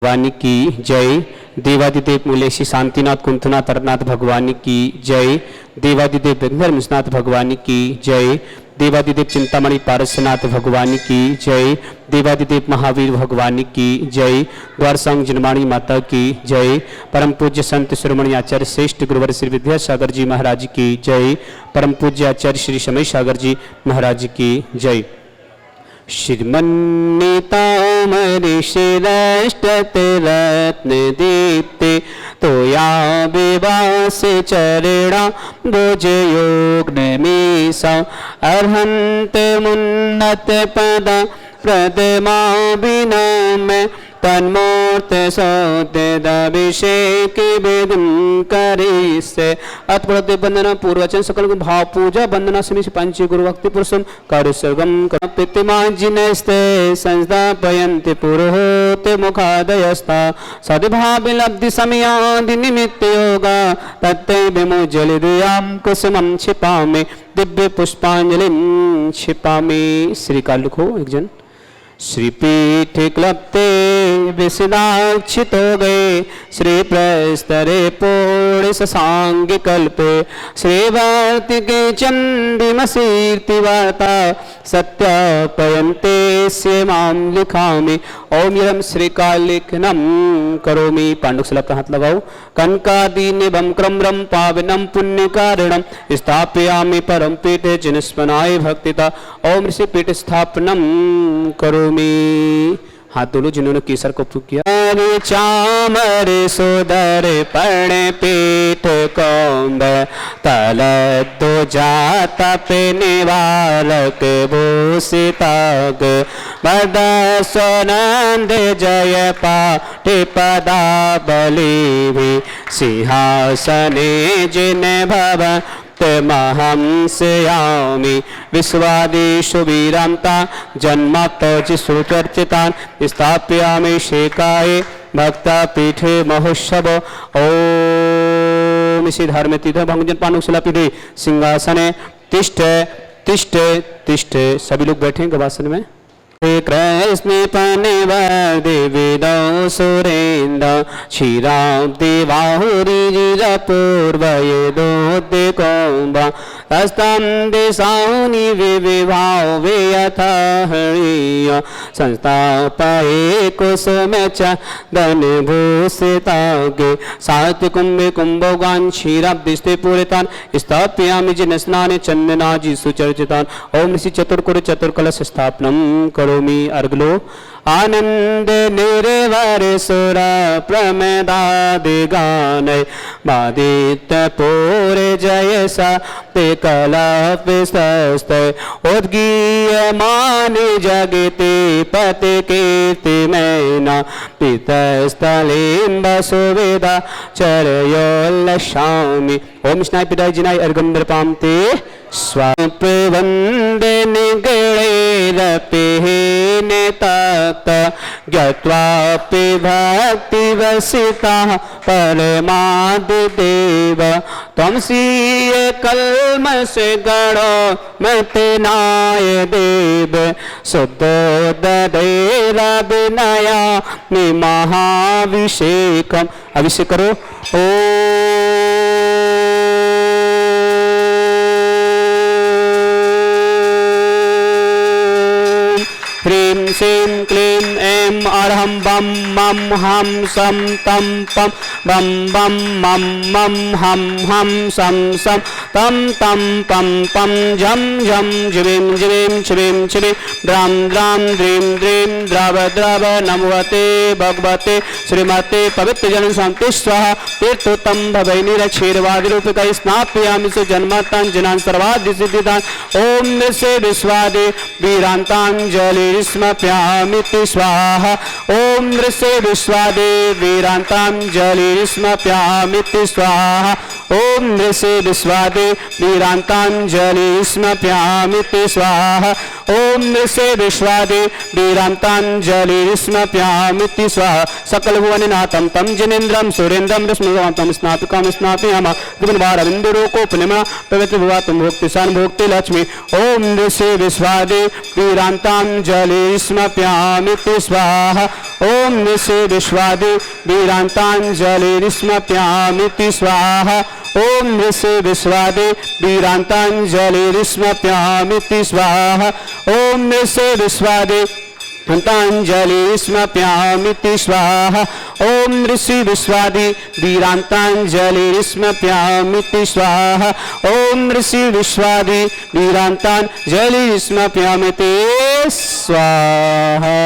भगवान की जय। देवादिदेव मूलेशी शांतिनाथ कुंथनाथ तरनाथ भगवान की जय। देवादिदेव विघ्ननाथ भगवान की जय। देवादिदेव चिंतामणि पारसनाथ भगवान की जय। देवादिदेव महावीर भगवान की जय। द्वारसंग जनमाणी माता की जय। परम पूज्य संत शिरोमणि आचार्य श्रेष्ठ गुरुवर श्री विद्यासागर जी महाराज की जय। परम पूज्य आचार्य श्री समय सागर जी महाराज की जय। श्रीमन्नितामरि श्रेष्ठते रत्न दीप्ते तोया विवास चरणा भुज योग मीसा अर्हंत मुन्नत पद प्रदमा बिना में तन्मूर्त सौतेदाभिषेक वेदम करे से अतपद वंदना पूर्वचन सकल भाव पूजा वंदना समी पंच गुरु भक्ति पुरुषम कार्य सर्वम पितृमाजिनस्ते संस्थापयन्ति पुरोहित मुखादयस्ता सद्भाव लब्धि समयादि निमित्त योगा तत्ते विमोज्जलिदयां कुसुमं छिपामि दिव्य पुष्पांजलिं छिपामि। श्री काल लिखो एक जन। श्रीपीठ क्लप्ते विषदाक्षितो गए श्री प्रस्तरे पूर्ण ससांग कल्पे श्रीवर्ति के चंडिमसीर्ति वार्ता सत्यापयन्ते से माम लिखामि। ओम यम श्रीकालिकनम करोमि। पांडुक से हाथ लगाओ। कनकादीनिभं क्रम्रं पावनं पुण्यकारणं स्थापयामि परम पीठे जिनस्मनाय भक्तिता। ओम ऋषि पीठ स्थापनम करोमि। हाथ दोनों जिन्होंने केसर को फूक किया। चामर सुदर पण पीठ कौंब तल दो जाता पे निवारक भूषिताग बद सोनंद जय पाठि पदा बलि सिंहासने जिन भव महंसयामि विश्वादिषु वीरांता जन्मात्तौ सुचर्चितान् स्थापयामि शेकाये भक्ता पीठे महोत्सव। ओम इसी धार्म तीर्थ भंगजन पानुशिला पीठे सिंहासने तिष्ठ तिष्ठ तिष्ठ। सभी लोग बैठे गवासन में। कृष्ण पनिवर्दि विदौ सुरेन्द्र क्षीरां देवाहुरिजिर पूर्वयदोद्य कौम्ब तस्तं दिशानि विविभाव व्यथा हृय संस्थापये कुसुम च धनभूषितागे सात्विकुम्भे कुम्भोगान् क्षीराब्धिस्ते पूरितान् स्थापयामि जिनस्नाने चन्दनादि सुचर्चितान्। ओम ऋषि चतुर्कुर चतुर्कलश स्थापनं करोमि। अर्गलो आनंद निर्वर सुर प्रमदादि गानय बादित पूर जय सा ते कलाप सस्तय उद्गीयमान जगति पति कीर्ति मैना पितस्थलीं सुविधा चरयोल्लसामि। ओम स्नाय पिताय जिनाय अर्गंधर पामते स्वाप वंदे निगणैरपि नेतात ज्ञात्वापि भक्तिवसिता परमादिदेव त्वमसीय कल्मष गणो मतिनाय देव शुद्धोदधैरभिनया महाभिषेकम्। अभिषेक करो। ओ ह्रीं श्रीं क्लीं ऐं अरहं बम मम हम सम तम पम बम बम मम मम हम सम सम तम तम पम पम झम झम ज्रीं ज्रीं श्रीं श्रीं द्रां द्रां द्रीं द्रीं द्रव द्रव नमवते भगवते श्रीमते पवित्र जन शांति स्वाहा। तीर्थोत्तम भवैनीर क्षीरवादिरूपिका स्नापयामि सुजन्मतां जनान् सर्वादि सिद्धिदान्। ओम नृषे विश्वादे वीरांतांजलि स्मप्यामिति स्वाहा। ओम नृषे विश्वादे वीरांतांजलि स्मप्यामिति स्वाहा। ओम नृषे विश्वादे वीरांतांजलि स्मप्यामिति स्वाहा। ओम नृषे विश्वादे वीरांतांजलिस्मप्यामिति स्वाहा सकल भुवननाथं तं जनेन्द्रं सुरेन्द्रं रश्मिकान्तं स्नापिकां स्नापयामः द्विगुणवारविन्दुरोकोपनिमा पवित्र भुवातं भोक्तिशान भोक्ति लक्ष्मी ओम नृषे विश्वादे वीरांतांजलिस्मप्यामिति स्वाहा ओम नृषे विश्वादे वीरांतांजलिस्मप्यामिति स्वाहा ओम नृषे विश्वादे वीरांतांजलिस्मप्यामिति स्वाहा ओम नृषे विश्वादे वीरांतांजलिस्मप्यामिति स्वाहा ओम ऋषि विश्वादि वीरांतांजलिस्मप्यामिति स्वाहा ओम ऋषि विश्वादि वीरांतांजलिस्मप्यामिति स्वाहा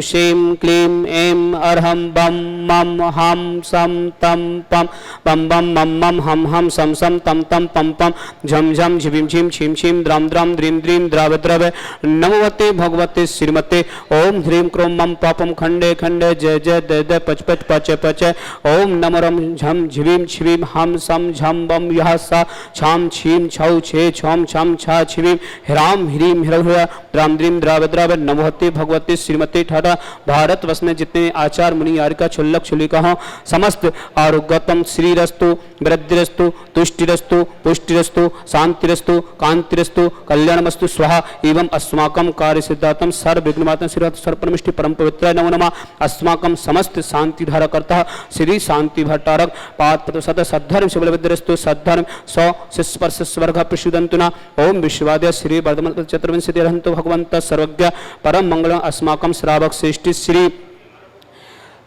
श्रीं क्लीं ऐं अर्हं बम मम हम सम तम पम बम बम मम मम हम सम सम तम तम पम पम झम झम झिम झिम छिम छिम द्राम द्राम द्रीम द्रीम द्राव द्रव नमवते भगवते श्रीमते ओम ह्रीं क्रोम मम पापम खंडे खंडे जय जय दय दय पच पच पच पच ओम नमरम झम झिवीम छिवीम हम सम झम बम यह सा छाम छीम छौ छे छम छम छा छिवीम ह्राम ह्रीम ह्रव द्राम द्रीम द्राव द्रव नमवते भगवते श्रीमते ठाठा भारतवर्ष में जितने आचार मुनि यारिका छुल्लक छुलिका हो समस्त आरोग्यतम श्रीरस्तु वृद्धिरस्तु तुष्टिरस्तु पुष्टिरस्तु शांतिरस्तु कांतिरस्तु कल्याणमस्तु स्वाहा एवं अस्माकं कार्य सिद्धार्थम सर्व विघ्नवातम श्री सर्वपरमिष्टि परम पवित्र नमो नमः अस्माकं समस्त शांति धारकर्ता श्री शांति भट्टारक पात्र सद सद्धर्म शिवलविद्यस्तु सद्धर्म सौ स्पर्श स्वर्ग प्रसुदंतुना ओम विश्वाद्य श्री वर्धमान चतुर्विंशति रहंतो भगवंत सर्वज्ञ परम मंगलम अस्माकं श्रावक श्रेष्ठी श्री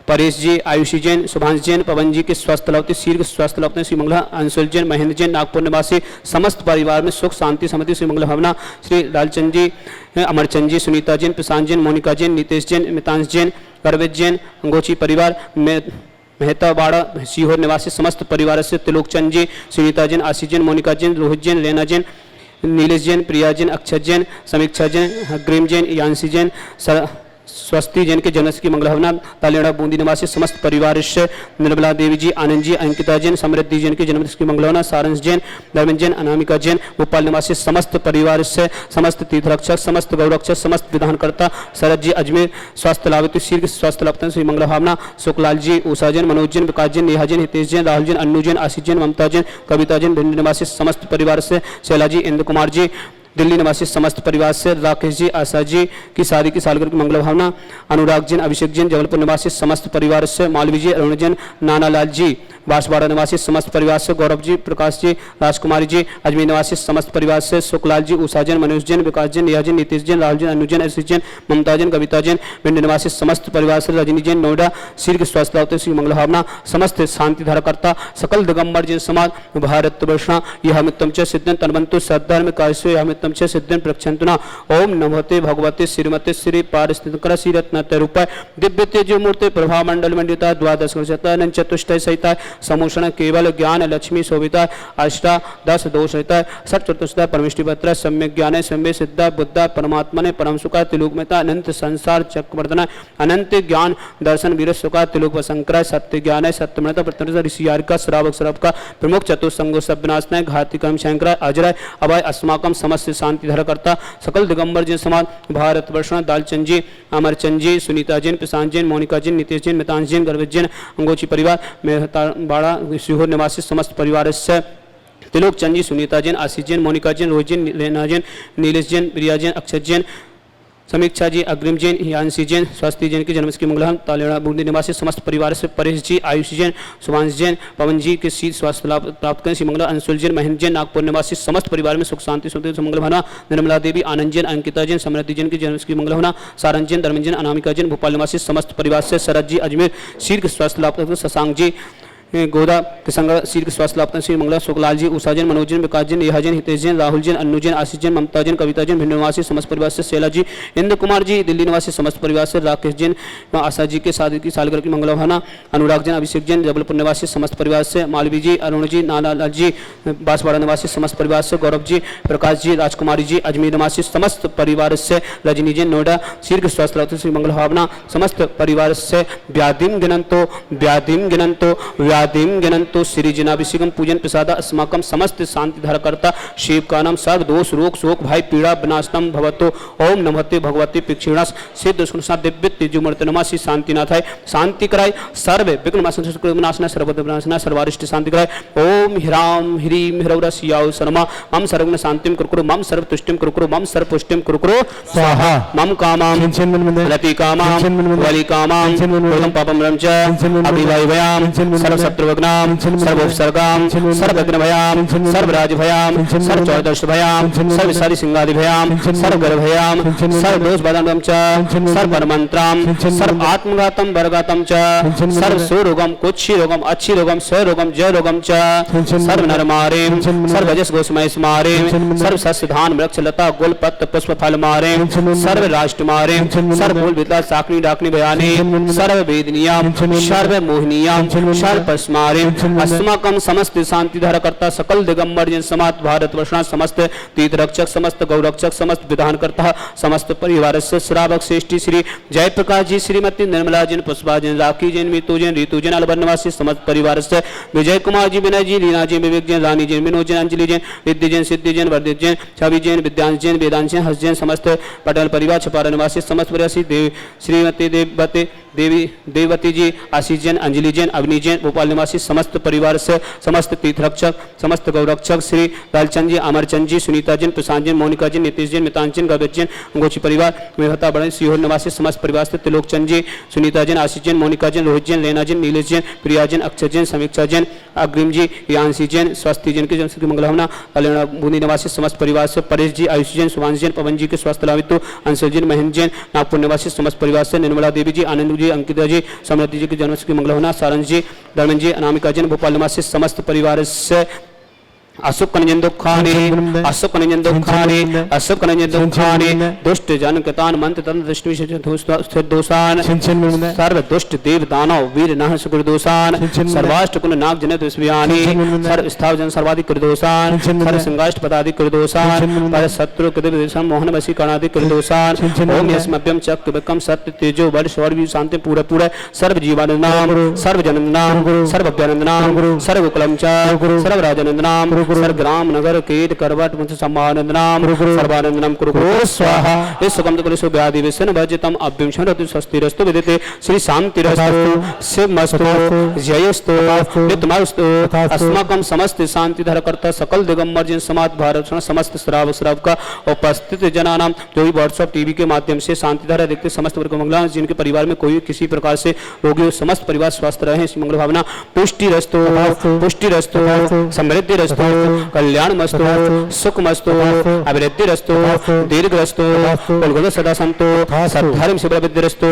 परेश जी, आयुषी जैन, सुभांश जैन, पवन जी के स्वस्थ लौते, शीर्घ स्वस्थ लौते, श्री मंगला अंशुल जैन, महेंद्र जैन, नागपुर निवासी समस्त परिवार में सुख शांति समृद्धि, श्री मंगला भावना, श्री लालचंद जी, अमरचंद जी, सुनीता जैन, प्रशांत जैन, मोनिका जैन, नितेश जैन, मितांश जैन, गर्वित जैन, अंगोची परिवार में मेहता बाड़ा सीहोर निवासी समस्त परिवार से तिलोकचंद जी, सुनीता जैन, आशीष जैन, मोनिका जैन, रोहित जैन, लेना जैन, नीलेश जैन, प्रिया जैन, अक्षत जैन, समीक्षा जैन, ग्रीम जैन, यांशी जैन, स्वस्ति जैन के जन्म की मंगलभावना, तालेड़ा बूंदी निवासी समस्त परिवार से निर्मला देवी जी, आनंद जी, अंकिता जैन, समृद्धि जैन के जन्म की मंगलभावना, सारंश जैन, धर्मेंद्र जैन, अनामिका जैन, भोपाल निवासी समस्त परिवार से समस्त तीर्थरक्षक, समस्त गौरक्षक, समस्त विधानकर्ता, शरद जी, अजमेर, स्वास्थ्य लाभ शीर्घ स्वास्थ्य लाभ श्री मंगलभावना, सुखलाल जी, उषा जैन, मनोज जैन, विकास जैन, नेहा जैन, हितेश जैन, राहुल जैन, अन्नू जैन, आशीष जैन, ममता जैन, कविता जैन, भिंड निवासी समस्त परिवार से शैला जी, इंद्र कुमार जी, दिल्ली निवासी समस्त परिवार से राकेश जी, आशा जी की शादी की सालगिरह की मंगल भावना, अनुराग जैन, अभिषेक जैन, जबलपुर निवासी समस्त परिवार से मालवी जी, अरुण जैन, नानालाल जी, बांसवाड़ा निवासी समस्त परिवार से गौरव जी, प्रकाश जी, राजकुमारी जी, अजमेर निवासी समस्त परिवार से सुखलाल जी, उषा जैन, मनोज जैन, विकास जैन, नेहा जैन, नीतीश जैन, राहुल जैन, अनु जैन, आशीष जैन, ममता जैन, कविता जैन, भिंड निवासी समस्त परिवार से रजनी जैन, नोएडा शीर्घ स्वास्थ्य लाभ श्री मंगल भावना, समस्त शांति धारकर्ता सकल दिगंबर जैन समाज भारत वर्षा यह मित्तम च सिद्धन तन्वंतु सद्धर्म कायसो यह मित्तम च सिद्धन प्रक्षंतुना ओम नमोते भगवते श्रीमते श्री पारिस्थितिकर श्री रत्नते रूपाय दिव्य तेज मूर्ति प्रभा मंडल मंडिता द्वादश वर्षता चतुष्टय सहिता समूषण केवल ज्ञान लक्ष्मी शोभिता अष्टा 10 दोष सहिता सत चतुष्टय परमिष्टि पत्र सम्यक ज्ञान सम्य सिद्धा बुद्धा परमात्मा ने परम सुखा तिलोकमेता अनंत संसार चक्रवर्धन अनंत ज्ञान दर्शन वीर सुखा तिलोक वशंकर सत्य ज्ञान सत्यमता प्रत्यक्ष ऋषियार का श्रावक श्राव का प्रमुख चतुसंगो सभ्यनाशनाय घाती कर्म शंकर अजराय अभय अस्माकम समस्त शांति करता सकल दिगंबर जैन समाज भारत वर्षण दालचंद जी, अमरचंद जी, सुनीता जैन, प्रशांत जैन, मोनिका जैन, नितेश जैन, मितांश जैन, गर्वित जैन, अंगोची परिवार मेहता बाड़ा सीहोर निवासी समस्त परिवार से तिलोकचंद जी, सुनीता जैन, आशीष जैन, मोनिका जैन, रोहित जैन, लेना जैन, नीलेश जैन, प्रिया जैन, अक्षत जैन, समीक्षा जी, अग्रिम जैन, यांशी जैन, स्वास्थ्य जैन की जन्म की मंगलम, तालेड़ा बूंदी निवासी समस्त परिवार से परेश जी, आयुष जैन, सुभांश जैन, पवन जी के शीत स्वास्थ्य लाभ प्राप्त करें श्री मंगल, अंशुल जैन, महेंद्र जैन, नागपुर निवासी समस्त परिवार में सुख शांति सुख मंगल भावना, निर्मला देवी, आनंद जैन, अंकिता जैन, समृद्धि जैन की जन्म की मंगल भावना, सारंग जैन, धर्मेंद्र जैन, अनामिका जैन, भोपाल निवासी समस्त परिवार से शरद जी, अजमेर शीर्घ स्वास्थ्य लाभ शशांक जी, गोदा के संग शीर के स्वास्थ्य लाभ श्री मंगला सुखलाल जी, उषाजन, मनोजन, विकासजन, नेहाजन, हितेशजन, राहुलजन, अन्नूजन, आशीषजन, ममताजन, कविताजन, भिंड निवासी समस्त परिवार से शैला जी, इंद्र कुमार जी, दिल्ली निवासी समस्त परिवार से राकेश जैन, आशा जी के शादी की सालगिरह की मंगल भावना, अनुराग जैन, अभिषेक जैन, जबलपुर निवासी समस्त परिवार से, मालवी जी, अरुण जी, नानालाल जी, बांसवाड़ा निवासी समस्त परिवार से, गौरव जी, प्रकाश जी, राजकुमारी जी, अजमेर निवासी समस्त परिवार से, रजनी जैन, नोएडा शीर्घ स्वास्थ्य लाभ श्री मंगल भावना समस्त परिवार से, व्याधिम गिनंतो व्याधिम गिनंतो व्याधिम गिनंतो श्री जिनाभिषेकम पूजन प्रसाद अस्माकम समस्त शांति धारकर्ता शिव का नाम सर्व दोष रोग शोक भाई पीड़ा विनाशनम भवतो ओम नमस्ते भगवती पिक्षिणास सिद्ध सुनसा दिव्य तेजुमूर्ति नमः शांतिनाथाय शांति कराय सर्व विघ्न सर्वनाशना सर्वारिष्ट शांति कराय ओम ह्राम ह्रीम ह्रौरस्याउ शर्मा मम सर्वज्ञ शांतिम कुरकुरु मम सर्व तुष्टिम कुरकुरु मम सर्व पुष्टिम कुरकुरु स्वाहा मम कामाम रति कामाम वली कामाम पूर्णं पापम रम च अभिवायव्याम सर्व शत्रुवग्नाम सर्व उपसर्गाम सर्व विघ्न भयाम सर्व राज भयाम सर्व चौदश भयाम सर्व सारी सिंगादि भयाम सर्व गर्भ भयाम सर्व दोष बाधनम च सर्व परमंत्राम सर्व आत्मघातम बरगातम च सर्व सुरोगम कुक्षी रोगम अच्छी रोगम स्वरोगम जय रोगम च सर्व नरमारेम सर्व जस गोस्मय स्मारेम सर्व सस्य धान वृक्ष लता गुल पत्र पुष्प फल मारेम सर्व राष्ट्र मारेम सर्व मूल विद्या साकनी डाकनी बयाने सर्व वेदनियाम सर्व मोहनियाम सर्व पस्मारेम अस्माकम समस्त शांति धारकर्ता सकल दिगंबर जन समात भारत वर्षणा समस्त तीर्थ रक्षक समस्त गौरक्षक समस्त विधानकर्ता समस्त परिवार से श्रावक श्रेष्ठी श्री जयप्रकाश जी श्रीमती निर्मला जैन पुष्पा जैन राखी जैन मीतू जैन ऋतु जैन अलबर निवासी समस्त परिवार से विजय कुमार जी विनय जी लीना जी विवेक जैन रानी जैन विनोद जैन अंजलि जैन रिद्धि जैन सिद्धि जैन वर्धित जैन छवि जैन विद्यांश जैन वेदांश जैन हर्ष जैन समस्त पटेल परिवार छपारा निवासी समस्त परिवार देव श्रीमती देववती देववती जी आशीष जैन अंजलि जैन अवनी जैन भोपाल निवासी समस्त परिवार से समस्त तीर्थरक्षक समस्त गौरक्षक श्री लालचंद जी अमरचंद जी सुनीता जैन प्रशांत जैन मोनिका जैन नीतीश जैन मितांजन गौरव जैन गोची परिवार मेहता बड़े सीहोर निवासी समस्त परिवार से त्रिलोकचंद जी सुनीता जैन आशीष जैन मोनिका जैन रोहित जैन लेना जैन नीलेश जैन प्रिया जैन अक्षय जैन समीक्षा जैन अग्रिम जी यांशी जैन स्वस्ति जैन की जन मंगल भावना कल्याण बूंदी निवासी समस्त परिवार से परेश जी आयुष जैन सुभाष जैन पवन जी के स्वास्थ्य लाभित अंशुल जैन महेंद्र जैन नागपुर निवासी समस्त परिवार से निर्मला देवी जी आनंद जी अंकिता जी समृद्धि जी की जन्म की मंगल होना सारंग जी धर्मेंद्र जी अनामिका जैन भोपाल निवासी समस्त परिवार से अशुक कनजन दुखाने अशुक कनजन दुखाने अशुक कनजन दुखाने दुष्ट जन कृतान मंत्र तंत्र दृष्टि स्थित दोषान सर्व दुष्ट देव दानव वीर नह सुकृ दोषान सर्वाष्ट कुल नाग जनित विस्मयानि सर्व स्थाव जन सर्वाधिक कृ दोषान सर्व संगाष्ट पदाधिक कृ दोषान पर शत्रु कृत विषम मोहन वशी कर्णाधिक कृ दोषान ओम यस्मभ्यम चक्र विक्रम सत्य तेजो बल शौर्य शांति पूरा पूरा सर्व जीवानंद नाम सर्व जन्म नाम सर्व अभ्यानंद नाम सर्व कुलम च सर्व राजानंद नाम सर्वग्राम नगर कीट करवट मुझ सम्मानंद नाम सर्वानंद नाम कुरु स्वाहा इस सुगम तो कलिसु व्याधि विषण भजतम अभ्यंशन रतु स्वस्तिरस्तु विदिते श्री शांतिरस्तु शिवमस्तु जयस्तु नित्यमस्तु अस्माकं समस्त शांति धारकर्ता सकल दिगंबर जन समाज भारत समस्त श्राव का उपस्थित जनानाम जो भी व्हाट्सएप टीवी के माध्यम से शांति धारा देखते समस्त वर्ग मंगला जिनके परिवार में कोई किसी प्रकार से रोगी हो समस्त परिवार स्वस्थ रहे इस मंगल भावना पुष्टि रस्तु समृद्धि रस्तु कल्याण मस्तु सुख मस्तु अभिवृद्धि रस्तु दीर्घ रस्तु कुलगुण सदा संतो सद्धर्म शिव विद्य रस्तु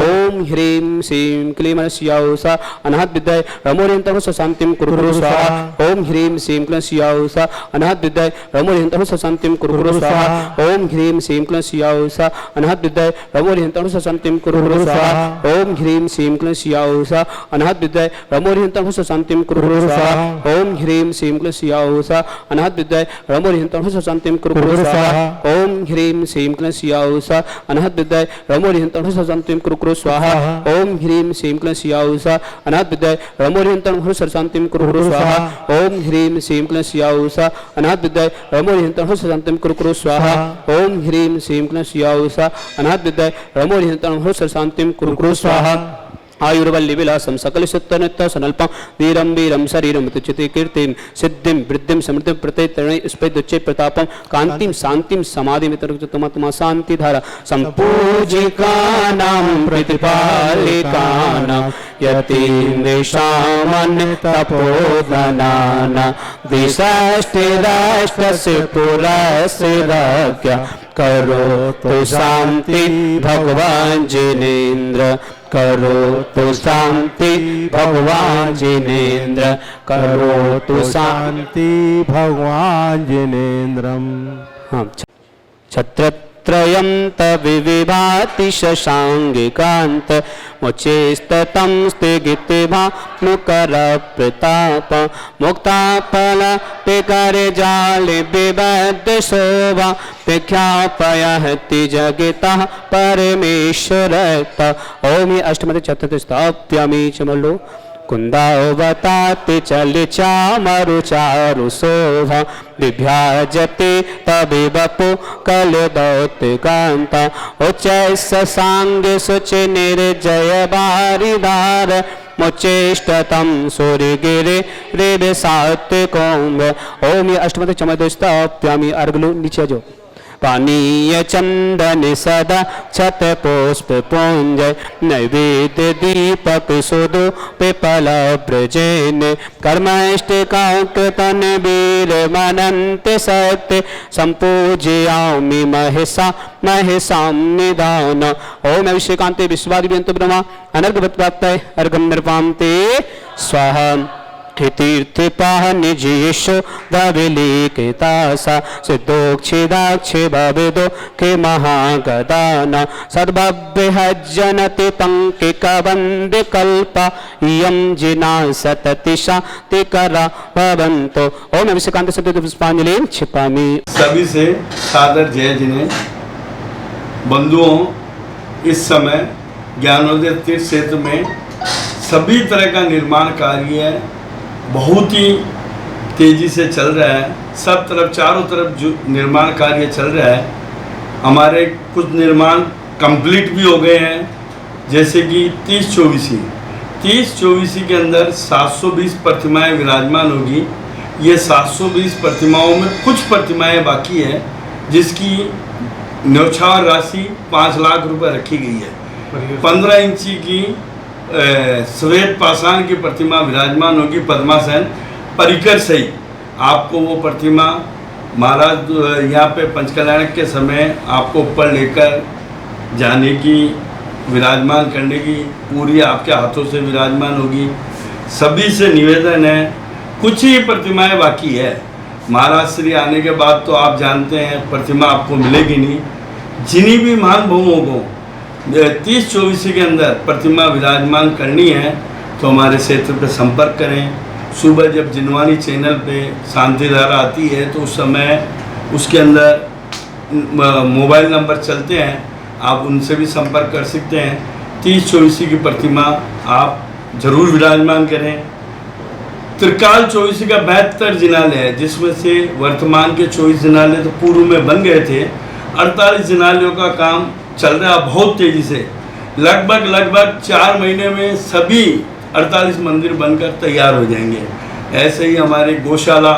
ओम ह्रीं श्रीं क्लीं मनस्याउषा अनाहत विद्याय रमोरियंतः शांतिं कुरु स्वाहा ओम ह्रीं श्रीं क्लीं स्याउषा अनाहत विद्याय रमोरियंतः शांतिं कुरु स्वाहा ओम ह्रीं श्रीं क्लीं स्याउषा अनाहत विद्याय रमोरियंतः शांतिं कुरु स्वाहा ओम ह्रीं श्रीं क्लीं स्याउषा अनाहत विद्याय रमोरियंतः शांतिं कुरु स्वाहा ओम ह्रीं श्रीं क्लीं स्याउषा अनाहत विद्याय रमोरियंतः शांतिं कुरु स्वाहा ओम ह्रीं श्रीं क्लीं स्याउषा अनाहत विद्याय रमोरियंतः शांतिं कुरु स्वाहा ओम ह्रीं श्रीं क्लीं स्याउषा अनाहत विद्याय रमोरियंतः शांतिं कुरु स्वाहा ओम ह्रीं श्रीं क्लीं स्याउषा अनाहत विद्याय रमोरियंतः शांतिं कुरु स्वाहा ओम ह्रीं श्रीं क्लीं स्याउषा अनाहत विद्याय रमोरियंतः शांतिं कुरु स्वाहा आयुर्वल्ली विलासम सकल सत्तनत्ता सनल्पं वीरं वीरं शरीरं तुच्यते कीर्तिं सिद्धिं वृद्धिं समृद्धिं प्रत्यय स्पैदुच्चे प्रतापं कांतिं शांतिं समाधिं तमत्मा शांति धारा संपूजिकानां प्रतिपालिकानां यतीन्द्रेषामन् तपोधनानां दिशाष्टिराष्टस्य पुरस्य रक्षा करो तो शांति भगवान जिनेन्द्र करोतु शांति भगवान जिनेन्द्र, करोतु शांति भगवान जिनेन्द्रम। हाँ, छत्रत्रयं तविभाति शशांगिकांत, मुचेस्ततं स्थिगितिभानुकर प्रताप, मुक्ताफल पिकर जाल विबद्ध शोभा, विख्यापयति जगतः परमेश्वरत। ओम अष्टमते चतुर्थ स्थाप्यामि चमलो कुंदावताति चल चामरु चारु शोभा, विभ्राजते तबि बपु कलदौतिकांता, उच्चैः सांग सुच निर्जय बारिदार, मुचेष्टतम सूर्यगिरे रेव सात्विकोंग। ओम अष्टमते चमते स्थाप्यामि अर्गलो नीचे जो पानीय चंदन सदा छत पुष्प पुंज, नैवेद्य दीपक सुदो पिपल ब्रजेन, कर्मष्टिकाकृतन वीर मनंत सत्य, संपूजयामि महसा महसां निदान। ओम अभिषेकांते विश्वादिव्यंतो ब्रह्मा अनर्घवत् प्राप्तये अर्घं निर्वान्ते स्वाहा। तीर्थपाह निजेशो दविलीकितासा, सिद्धोक्षिदाक्षि भविदो के महागदाना, सर्वभ्यजनति पंकिकवंदिकल्पा, इयं जिना सतति शांतिकरा भवन्तो। ओम अभिषेकांत सत्य पुष्पांजलि क्षिपामि। सभी से सादर जय जिने। बंधुओं, इस समय ज्ञानोदय तीर्थ क्षेत्र में सभी तरह का निर्माण कार्य बहुत ही तेजी से चल रहा है। सब तरफ चारों तरफ जो निर्माण कार्य चल रहा है, हमारे कुछ निर्माण कंप्लीट भी हो गए हैं, जैसे कि 30-24 के अंदर 720 प्रतिमाएं विराजमान होगी। ये 720 प्रतिमाओं में कुछ प्रतिमाएं बाकी है, जिसकी न्यौछावर राशि 5 लाख रुपए रखी गई है। 15 इंची की श्वेत पाषाण की प्रतिमा विराजमान होगी पद्मासन परिकर सहित। आपको वो प्रतिमा महाराज यहाँ पे पंचकल्याण के समय आपको ऊपर लेकर जाने की, विराजमान करने की पूरी आपके हाथों से विराजमान होगी। सभी से निवेदन है, कुछ ही प्रतिमाएं बाकी है। महाराज श्री आने के बाद तो आप जानते हैं प्रतिमा आपको मिलेगी नहीं। जिन्हीं भी महान बहुओं को 30-24 के अंदर प्रतिमा विराजमान करनी है तो हमारे क्षेत्र पे संपर्क करें। सुबह जब जिनवानी चैनल पे शांति धारा आती है तो उस समय उसके अंदर मोबाइल नंबर चलते हैं, आप उनसे भी संपर्क कर सकते हैं। 30-24 की प्रतिमा आप जरूर विराजमान करें। त्रिकाल 24 का 72 जिनालय है, जिसमें से वर्तमान के 24 जिनालय तो पूर्व में बन गए थे। 48 जिनालयों का काम चल रहा है बहुत तेजी से। लगभग 4 महीने में सभी 48 मंदिर बनकर तैयार हो जाएंगे। ऐसे ही हमारे गौशाला,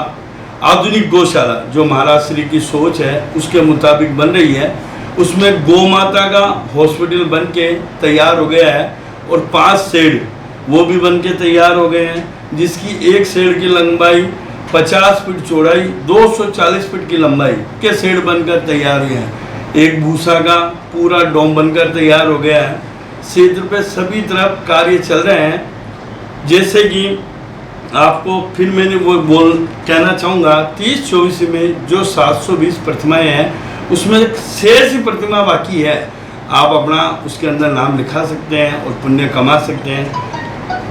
आधुनिक गौशाला जो महाराज श्री की सोच है उसके मुताबिक बन रही है, उसमें गौ माता का हॉस्पिटल बन के तैयार हो गया है और 5 शेड वो भी बन के तैयार हो गए हैं, जिसकी एक शेड की लंबाई 50 फीट चौड़ाई, 240 फीट की लंबाई के शेड बनकर तैयार हुए हैं। एक भूसा का पूरा डोम बनकर तैयार हो गया है। क्षेत्र पे सभी तरफ कार्य चल रहे हैं। जैसे कि आपको फिर मैंने वो कहना चाहूँगा, 30-24 में जो 720 प्रतिमाएं हैं उसमें शेष ही प्रतिमा बाकी है। आप अपना उसके अंदर नाम लिखा सकते हैं और पुण्य कमा सकते हैं।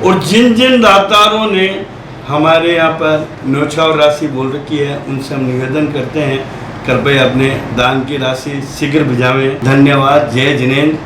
और जिन जिन दातारों ने हमारे यहाँ पर न्यौछावर राशि बोल रखी है उनसे हम निवेदन करते हैं कृपया अपने दान की राशि शीघ्र भिजावें। धन्यवाद। जय जिनेन्द्र।